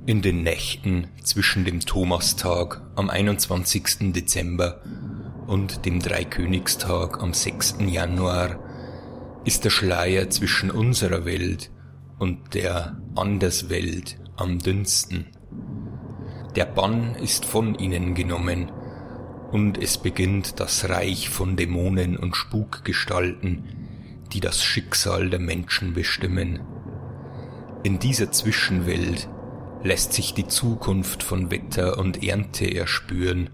In den Nächten zwischen dem Thomastag am 21. Dezember und dem Dreikönigstag am 6. Januar ist der Schleier zwischen unserer Welt und der Anderswelt am dünnsten. Der Bann ist von ihnen genommen und es beginnt das Reich von Dämonen und Spukgestalten, die das Schicksal der Menschen bestimmen. In dieser Zwischenwelt lässt sich die Zukunft von Wetter und Ernte erspüren,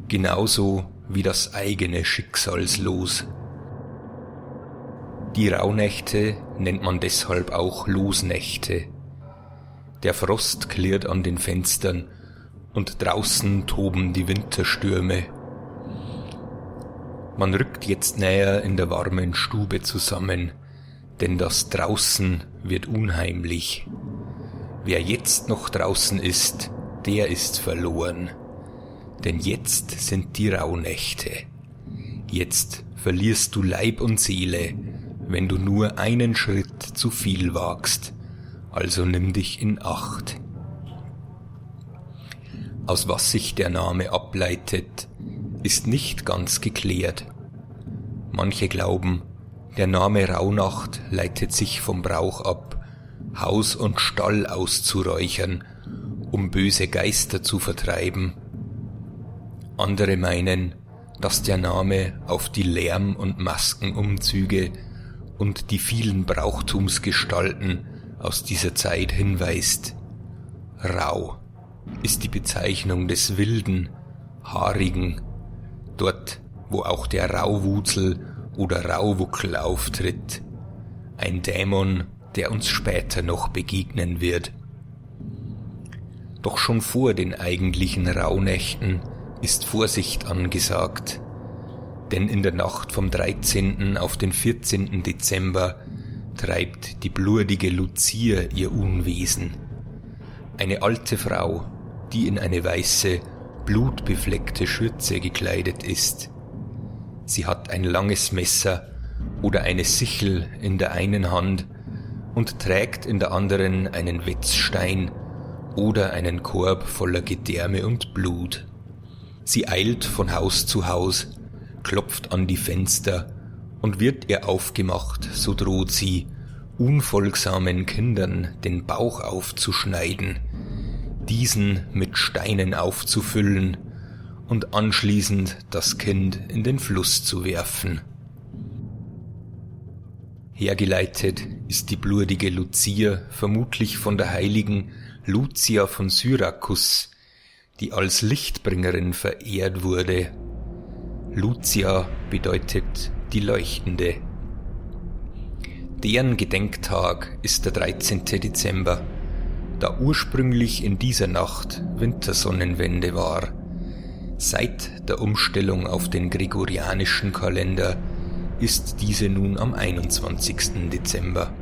genauso wie das eigene Schicksalslos. Die Rauhnächte nennt man deshalb auch Losnächte. Der Frost klirrt an den Fenstern und draußen toben die Winterstürme. Man rückt jetzt näher in der warmen Stube zusammen, denn das Draußen wird unheimlich. Wer jetzt noch draußen ist, der ist verloren. Denn jetzt sind die Rauhnächte. Jetzt verlierst du Leib und Seele, wenn du nur einen Schritt zu viel wagst. Also nimm dich in Acht. Aus was sich der Name ableitet, ist nicht ganz geklärt. Manche glauben, der Name Rauhnacht leitet sich vom Brauch ab, Haus und Stall auszuräuchern, um böse Geister zu vertreiben. Andere meinen, dass der Name auf die Lärm- und Maskenumzüge und die vielen Brauchtumsgestalten aus dieser Zeit hinweist. Rau ist die Bezeichnung des Wilden, Haarigen, dort, wo auch der Rauwuzel oder Rauwuckel auftritt, ein Dämon, der uns später noch begegnen wird. Doch schon vor den eigentlichen Rauhnächten ist Vorsicht angesagt, denn in der Nacht vom 13. auf den 14. Dezember treibt die blurdige Lucia ihr Unwesen. Eine alte Frau, die in eine weiße, blutbefleckte Schürze gekleidet ist. Sie hat ein langes Messer oder eine Sichel in der einen Hand und trägt in der anderen einen Wetzstein oder einen Korb voller Gedärme und Blut. Sie eilt von Haus zu Haus, klopft an die Fenster und wird ihr aufgemacht, so droht sie, unfolgsamen Kindern den Bauch aufzuschneiden, diesen mit Steinen aufzufüllen und anschließend das Kind in den Fluss zu werfen. Hergeleitet ist die blutige Lucia vermutlich von der heiligen Lucia von Syrakus, die als Lichtbringerin verehrt wurde. Lucia bedeutet die Leuchtende. Deren Gedenktag ist der 13. Dezember, da ursprünglich in dieser Nacht Wintersonnenwende war. Seit der Umstellung auf den gregorianischen Kalender ist diese nun am 21. Dezember.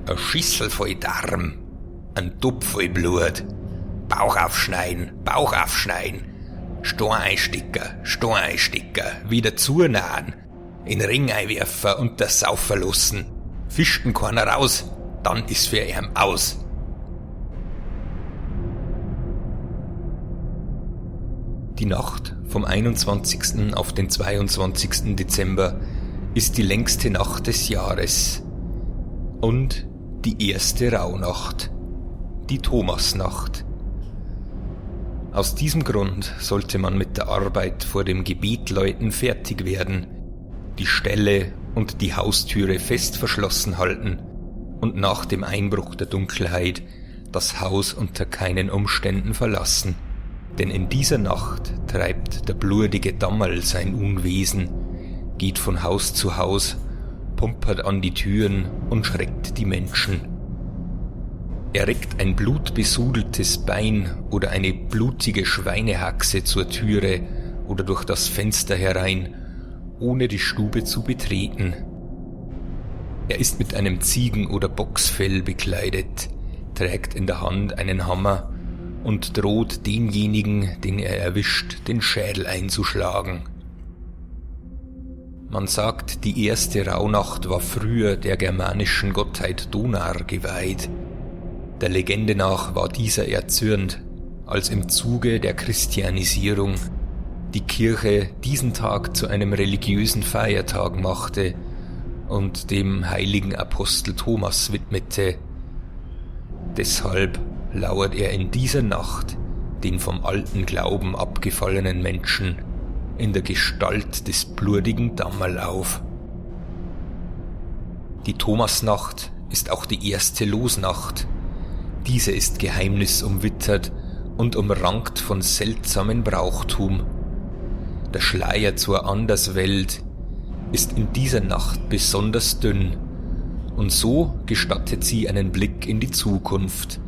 Ein Schüssel voll Darm, ein Topf voll Blut, Bauch aufschneiden, Stein einstecken, wieder zunahen, in den Ring einwerfen und das Saufen lassen. Fischt ihn keiner raus, dann ist für ihn aus. Die Nacht vom 21. auf den 22. Dezember ist die längste Nacht des Jahres und die erste Rauhnacht, die Thomasnacht. Aus diesem Grund sollte man mit der Arbeit vor dem Gebetläuten fertig werden, die Ställe und die Haustüre fest verschlossen halten und nach dem Einbruch der Dunkelheit das Haus unter keinen Umständen verlassen. Denn in dieser Nacht treibt der blutige Dammerl sein Unwesen, geht von Haus zu Haus, pumpert an die Türen und schreckt die Menschen. Er reckt ein blutbesudeltes Bein oder eine blutige Schweinehaxe zur Türe oder durch das Fenster herein, ohne die Stube zu betreten. Er ist mit einem Ziegen- oder Bocksfell bekleidet, trägt in der Hand einen Hammer und droht denjenigen, den er erwischt, den Schädel einzuschlagen. Man sagt, die erste Rauhnacht war früher der germanischen Gottheit Donar geweiht. Der Legende nach war dieser erzürnt, als im Zuge der Christianisierung die Kirche diesen Tag zu einem religiösen Feiertag machte und dem heiligen Apostel Thomas widmete. Deshalb lauert er in dieser Nacht den vom alten Glauben abgefallenen Menschen in der Gestalt des blutigen Dammerl auf. Die Thomasnacht ist auch die erste Losnacht. Diese ist geheimnisumwittert und umrankt von seltsamem Brauchtum. Der Schleier zur Anderswelt ist in dieser Nacht besonders dünn und so gestattet sie einen Blick in die Zukunft.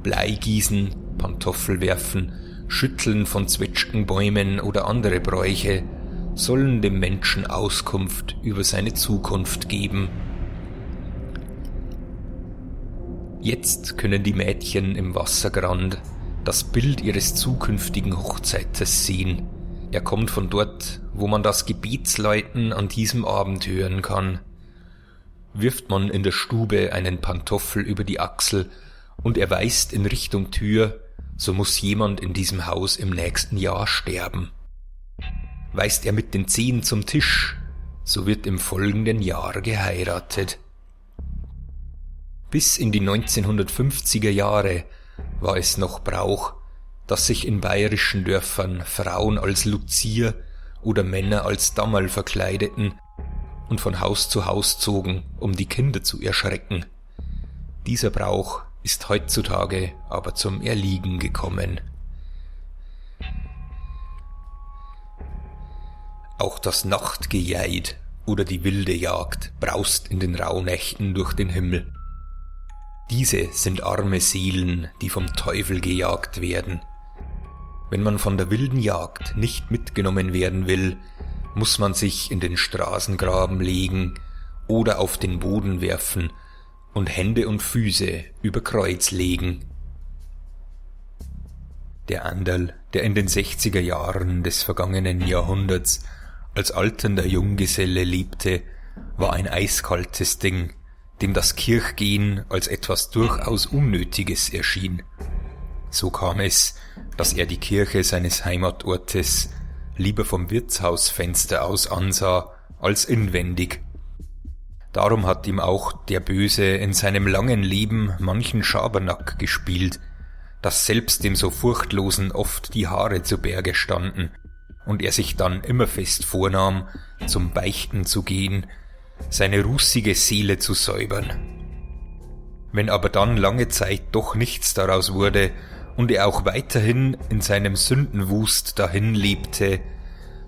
Bleigießen, Pantoffelwerfen, Schütteln von Zwetschgenbäumen oder andere Bräuche sollen dem Menschen Auskunft über seine Zukunft geben. Jetzt können die Mädchen im Wassergrand das Bild ihres zukünftigen Hochzeiters sehen. Er kommt von dort, wo man das Gebetsläuten an diesem Abend hören kann. Wirft man in der Stube einen Pantoffel über die Achsel und er weist in Richtung Tür, so muss jemand in diesem Haus im nächsten Jahr sterben. Weist er mit den Zehen zum Tisch, so wird im folgenden Jahr geheiratet. Bis in die 1950er Jahre war es noch Brauch, dass sich in bayerischen Dörfern Frauen als Luzier oder Männer als Dammerl verkleideten und von Haus zu Haus zogen, um die Kinder zu erschrecken. Dieser Brauch ist heutzutage aber zum Erliegen gekommen. Auch das Nachtgejeid oder die wilde Jagd braust in den Rauhnächten durch den Himmel. Diese sind arme Seelen, die vom Teufel gejagt werden. Wenn man von der wilden Jagd nicht mitgenommen werden will, muss man sich in den Straßengraben legen oder auf den Boden werfen und Hände und Füße über Kreuz legen. Der Anderl, der in den 60er Jahren des vergangenen Jahrhunderts als alternder Junggeselle lebte, war ein eiskaltes Ding, dem das Kirchgehen als etwas durchaus Unnötiges erschien. So kam es, dass er die Kirche seines Heimatortes lieber vom Wirtshausfenster aus ansah als inwendig. Darum hat ihm auch der Böse in seinem langen Leben manchen Schabernack gespielt, dass selbst dem so Furchtlosen oft die Haare zu Berge standen und er sich dann immer fest vornahm, zum Beichten zu gehen, seine rußige Seele zu säubern. Wenn aber dann lange Zeit doch nichts daraus wurde und er auch weiterhin in seinem Sündenwust dahin lebte,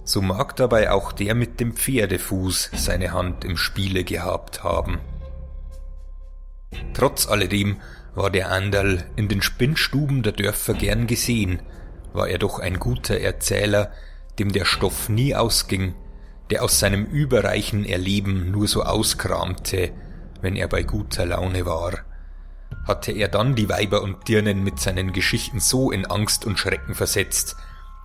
so mag dabei auch der mit dem Pferdefuß seine Hand im Spiele gehabt haben. Trotz alledem war der Anderl in den Spinnstuben der Dörfer gern gesehen, war er doch ein guter Erzähler, dem der Stoff nie ausging, der aus seinem überreichen Erleben nur so auskramte, wenn er bei guter Laune war. Hatte er dann die Weiber und Dirnen mit seinen Geschichten so in Angst und Schrecken versetzt,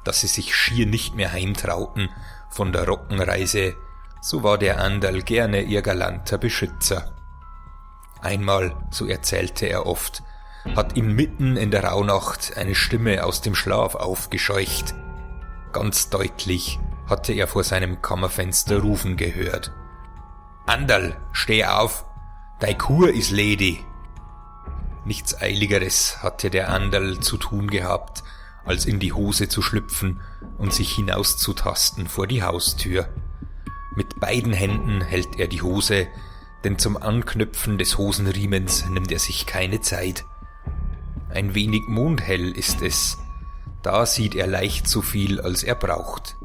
dass sie sich schier nicht mehr heimtrauten von der Rockenreise, so war der Anderl gerne ihr galanter Beschützer. Einmal, so erzählte er oft, hat ihn mitten in der Rauhnacht eine Stimme aus dem Schlaf aufgescheucht. Ganz deutlich hatte er vor seinem Kammerfenster rufen gehört. »Anderl, steh auf, dei Kur is lady!« Nichts Eiligeres hatte der Anderl zu tun gehabt, als in die Hose zu schlüpfen und sich hinauszutasten vor die Haustür. Mit beiden Händen hält er die Hose, denn zum Anknüpfen des Hosenriemens nimmt er sich keine Zeit. Ein wenig mondhell ist es, da sieht er leicht so viel, als er braucht.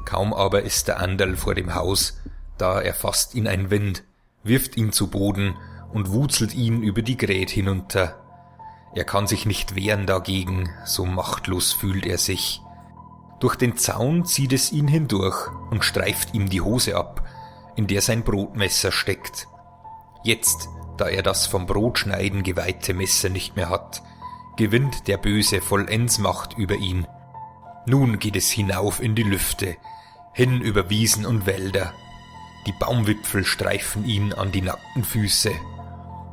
Kaum aber ist der Anderl vor dem Haus, da erfasst ihn ein Wind, wirft ihn zu Boden und wurzelt ihn über die Grät hinunter. Er kann sich nicht wehren dagegen, so machtlos fühlt er sich. Durch den Zaun zieht es ihn hindurch und streift ihm die Hose ab, in der sein Brotmesser steckt. Jetzt, da er das vom Brotschneiden geweihte Messer nicht mehr hat, gewinnt der Böse vollends Macht über ihn. Nun geht es hinauf in die Lüfte, hin über Wiesen und Wälder. Die Baumwipfel streifen ihn an die nackten Füße.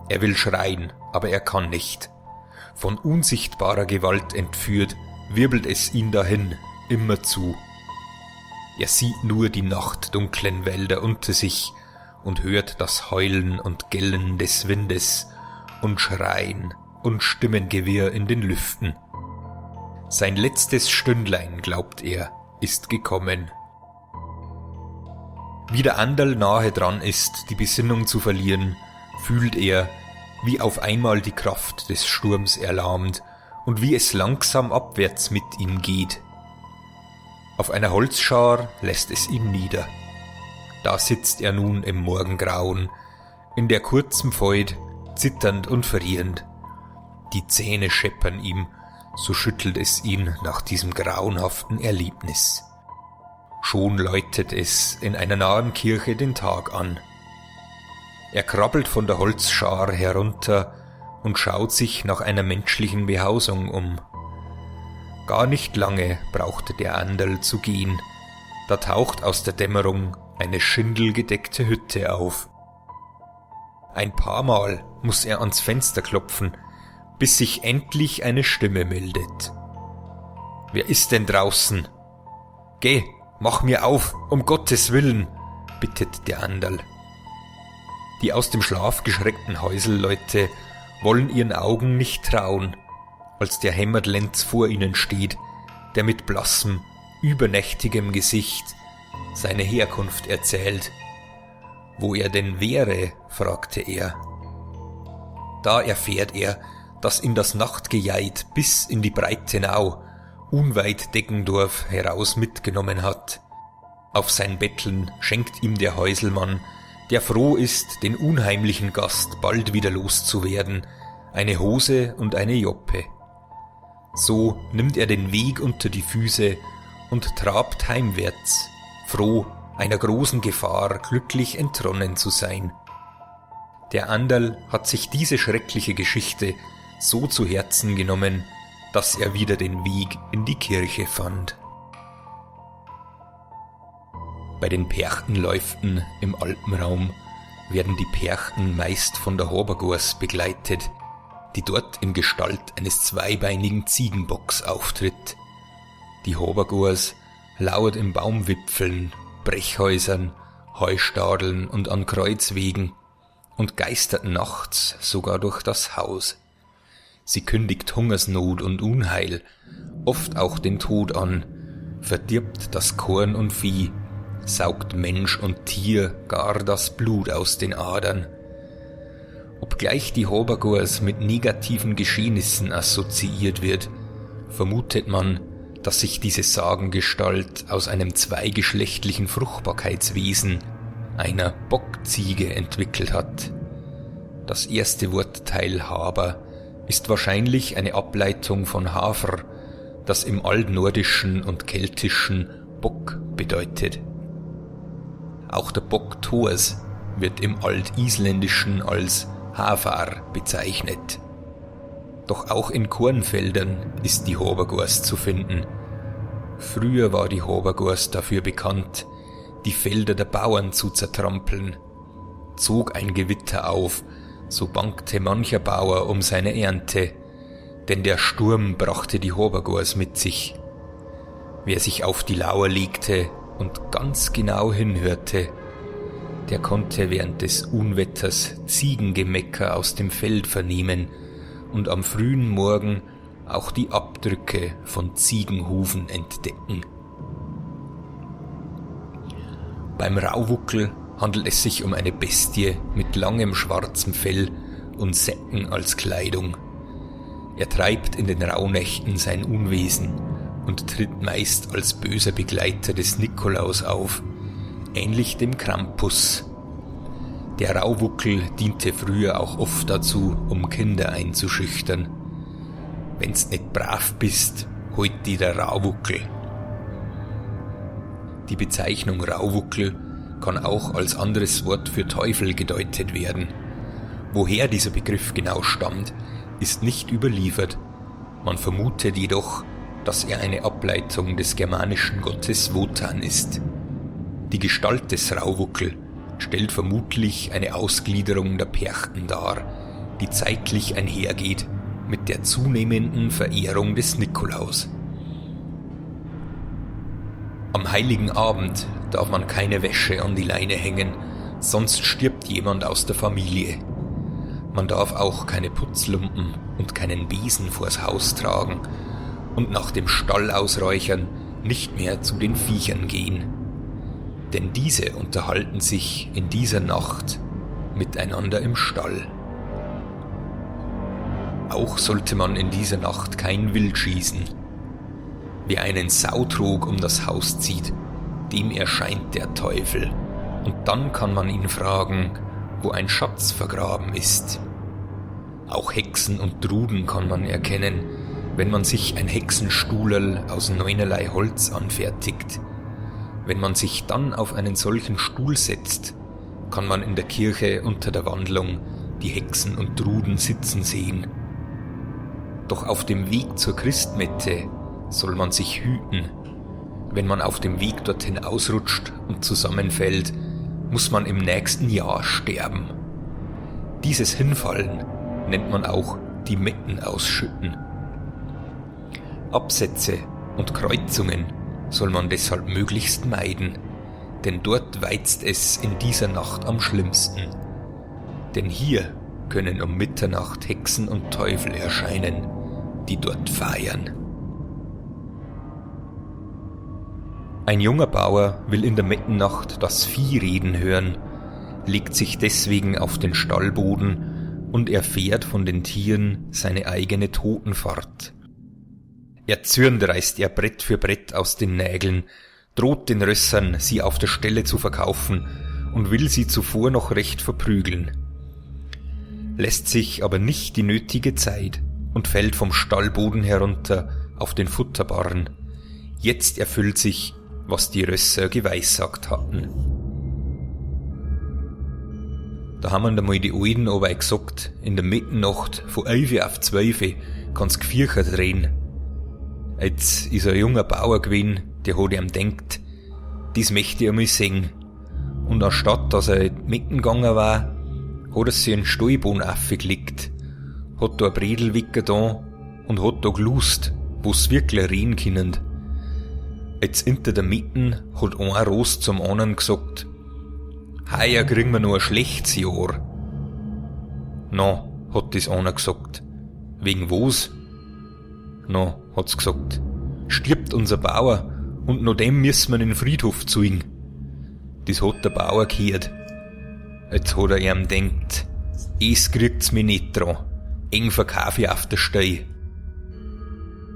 Er will schreien, aber er kann nicht. Von unsichtbarer Gewalt entführt, wirbelt es ihn dahin, immerzu. Er sieht nur die nachtdunklen Wälder unter sich und hört das Heulen und Gellen des Windes und Schreien und Stimmengewirr in den Lüften. Sein letztes Stündlein, glaubt er, ist gekommen. Wie der Anderl nahe dran ist, die Besinnung zu verlieren, fühlt er, wie auf einmal die Kraft des Sturms erlahmt und wie es langsam abwärts mit ihm geht. Auf einer Holzschar lässt es ihn nieder. Da sitzt er nun im Morgengrauen, in der kurzen Feud, zitternd und frierend. Die Zähne scheppern ihm, so schüttelt es ihn nach diesem grauenhaften Erlebnis. Schon läutet es in einer nahen Kirche den Tag an. Er krabbelt von der Holzschar herunter und schaut sich nach einer menschlichen Behausung um. Gar nicht lange brauchte der Anderl zu gehen, da taucht aus der Dämmerung eine schindelgedeckte Hütte auf. Ein paar Mal muss er ans Fenster klopfen, bis sich endlich eine Stimme meldet. »Wer ist denn draußen?« »Geh, mach mir auf, um Gottes Willen«, bittet der Anderl. Die aus dem Schlaf geschreckten Häuselleute wollen ihren Augen nicht trauen, als der Hämmertlenz vor ihnen steht, der mit blassem, übernächtigem Gesicht seine Herkunft erzählt. »Wo er denn wäre?«, fragte er. Da erfährt er, dass ihn das Nachtgejeit bis in die Breitenau, unweit Deggendorf, heraus mitgenommen hat. Auf sein Betteln schenkt ihm der Häuselmann, der froh ist, den unheimlichen Gast bald wieder loszuwerden, eine Hose und eine Joppe. So nimmt er den Weg unter die Füße und trabt heimwärts, froh, einer großen Gefahr glücklich entronnen zu sein. Der Anderl hat sich diese schreckliche Geschichte so zu Herzen genommen, dass er wieder den Weg in die Kirche fand. Bei den Perchtenläuften im Alpenraum werden die Perchten meist von der Habergors begleitet, die dort in Gestalt eines zweibeinigen Ziegenbocks auftritt. Die Habergors lauert in Baumwipfeln, Brechhäusern, Heustadeln und an Kreuzwegen und geistert nachts sogar durch das Haus. Sie kündigt Hungersnot und Unheil, oft auch den Tod an, verdirbt das Korn und Vieh, saugt Mensch und Tier gar das Blut aus den Adern. Obgleich die Habergors mit negativen Geschehnissen assoziiert wird, vermutet man, dass sich diese Sagengestalt aus einem zweigeschlechtlichen Fruchtbarkeitswesen, einer Bockziege, entwickelt hat. Das erste Wortteil Haber ist wahrscheinlich eine Ableitung von Hafer, das im Altnordischen und Keltischen Bock bedeutet. Auch der Bock Thors wird im Altisländischen als Hafar bezeichnet. Doch auch in Kornfeldern ist die Habergors zu finden. Früher war die Habergors dafür bekannt, die Felder der Bauern zu zertrampeln. Zog ein Gewitter auf, so bangte mancher Bauer um seine Ernte, denn der Sturm brachte die Habergors mit sich. Wer sich auf die Lauer legte und ganz genau hinhörte, der konnte während des Unwetters Ziegengemecker aus dem Feld vernehmen und am frühen Morgen auch die Abdrücke von Ziegenhufen entdecken. Beim Rauwuckel handelt es sich um eine Bestie mit langem schwarzem Fell und Säcken als Kleidung. Er treibt in den Rauhnächten sein Unwesen und tritt meist als böser Begleiter des Nikolaus auf, ähnlich dem Krampus. Der Rauwuckel diente früher auch oft dazu, um Kinder einzuschüchtern. Wenn's nicht brav bist, holt dir der Rauwuckel. Die Bezeichnung Rauwuckel kann auch als anderes Wort für Teufel gedeutet werden. Woher dieser Begriff genau stammt, ist nicht überliefert. Man vermutet jedoch, dass er eine Ableitung des germanischen Gottes Wotan ist. Die Gestalt des Rauwuckel stellt vermutlich eine Ausgliederung der Perchten dar, die zeitlich einhergeht mit der zunehmenden Verehrung des Nikolaus. Am Heiligen Abend darf man keine Wäsche an die Leine hängen, sonst stirbt jemand aus der Familie. Man darf auch keine Putzlumpen und keinen Besen vors Haus tragen und nach dem Stall ausräuchern nicht mehr zu den Viechern gehen. Denn diese unterhalten sich in dieser Nacht miteinander im Stall. Auch sollte man in dieser Nacht kein Wild schießen. Wer einen Sautrog um das Haus zieht, dem erscheint der Teufel. Und dann kann man ihn fragen, wo ein Schatz vergraben ist. Auch Hexen und Truden kann man erkennen, wenn man sich ein Hexenstuhlerl aus 9 Holz anfertigt. Wenn man sich dann auf einen solchen Stuhl setzt, kann man in der Kirche unter der Wandlung die Hexen und Truden sitzen sehen. Doch auf dem Weg zur Christmette soll man sich hüten. Wenn man auf dem Weg dorthin ausrutscht und zusammenfällt, muss man im nächsten Jahr sterben. Dieses Hinfallen nennt man auch die Metten ausschütten. Absätze und Kreuzungen soll man deshalb möglichst meiden, denn dort weizt es in dieser Nacht am schlimmsten. Denn hier können um Mitternacht Hexen und Teufel erscheinen, die dort feiern. Ein junger Bauer will in der Mitternacht das Vieh reden hören, legt sich deswegen auf den Stallboden und erfährt von den Tieren seine eigene Totenfahrt. Erzürnt reißt er Brett für Brett aus den Nägeln, droht den Rössern, sie auf der Stelle zu verkaufen und will sie zuvor noch recht verprügeln. Lässt sich aber nicht die nötige Zeit und fällt vom Stallboden herunter auf den Futterbarren. Jetzt erfüllt sich, was die Rösser geweissagt hatten. Da haben einmal die Alten aber gesagt, in der Mitternacht von 11 auf 12 kann's Gviecher drehen. Jetzt ist ein junger Bauer gewesen, der hat ihm denkt, das möchte ich einmal sehen. Und anstatt dass er in die Mitten gegangen war, hat er sich einen Stallboden aufgelegt, hat da ein Bredel weggetan und hat da gelust, wo's wirklich reden können. Jetzt hinter der Mitten hat ein Ross zum anderen gesagt, heuer kriegen wir noch ein schlechtes Jahr. Na, hat das einer gesagt. Wegen was? Na, hat's gesagt, stirbt unser Bauer und noch dem müssen wir in den Friedhof zeigen. Das hat der Bauer gehört. Jetzt hat er ihm denkt, es kriegt's mich nicht dran, eng verkauf ich auf der Stei.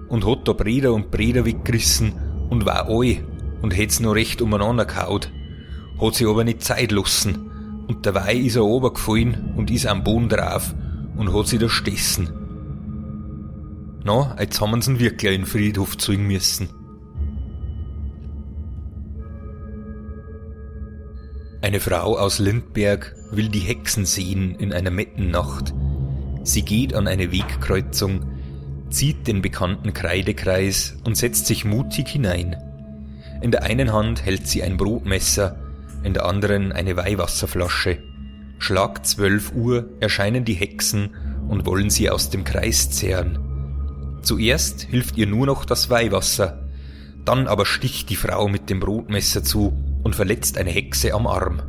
Und hat da Breder und Breder weggerissen und war all und hätt's noch recht umeinander gehaut, hat sich aber nicht Zeit lassen und dabei ist er runtergefallen und ist am Boden drauf und hat sich da stessen. Na, jetzt haben sie ihn wirklich in den Friedhof zeigen müssen. Eine Frau aus Lindberg will die Hexen sehen in einer Mitternacht. Sie geht an eine Wegkreuzung, zieht den bekannten Kreidekreis und setzt sich mutig hinein. In der einen Hand hält sie ein Brotmesser, in der anderen eine Weihwasserflasche. Schlag 12 Uhr erscheinen die Hexen und wollen sie aus dem Kreis zehren. Zuerst hilft ihr nur noch das Weihwasser, dann aber sticht die Frau mit dem Brotmesser zu und verletzt eine Hexe am Arm.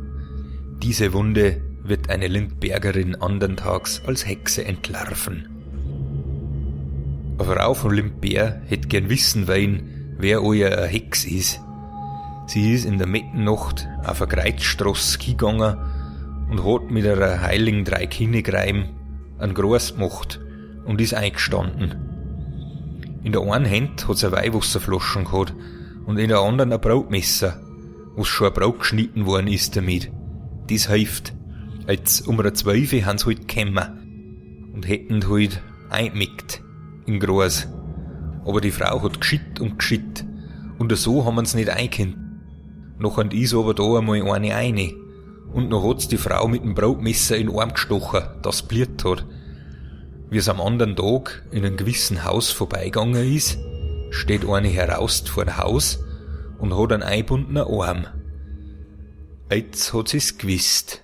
Diese Wunde wird eine Lindbergerin andern Tags als Hexe entlarven. Eine Frau von Lindberg hätte gern wissen wollen, wer euer eine Hex ist. Sie ist in der Mitternacht auf eine Kreuzstrasse gegangen und hat mit einer heiligen Dreikönigreim einen Gruß gemacht und ist eingestanden. In der einen Hand hat sie eine Weihwasserflaschen gehabt und in der anderen ein Brotmesser, wo schon ein Brot geschnitten worden ist damit. Das hilft. Als um 12 haben sie halt gekommen und hätten halt eingemickt in Groß. Aber die Frau hat geschit und so haben sie nicht eingekannt. Nachher ist aber da einmal eine rein. Und noch hat's die Frau mit dem Brotmesser in den Arm gestochen, das bliert hat. Wie es am anderen Tag in einem gewissen Haus vorbeigegangen ist, steht eine heraus vor dem Haus und hat einen eingebundenen Arm. Jetzt hat sie's gewusst.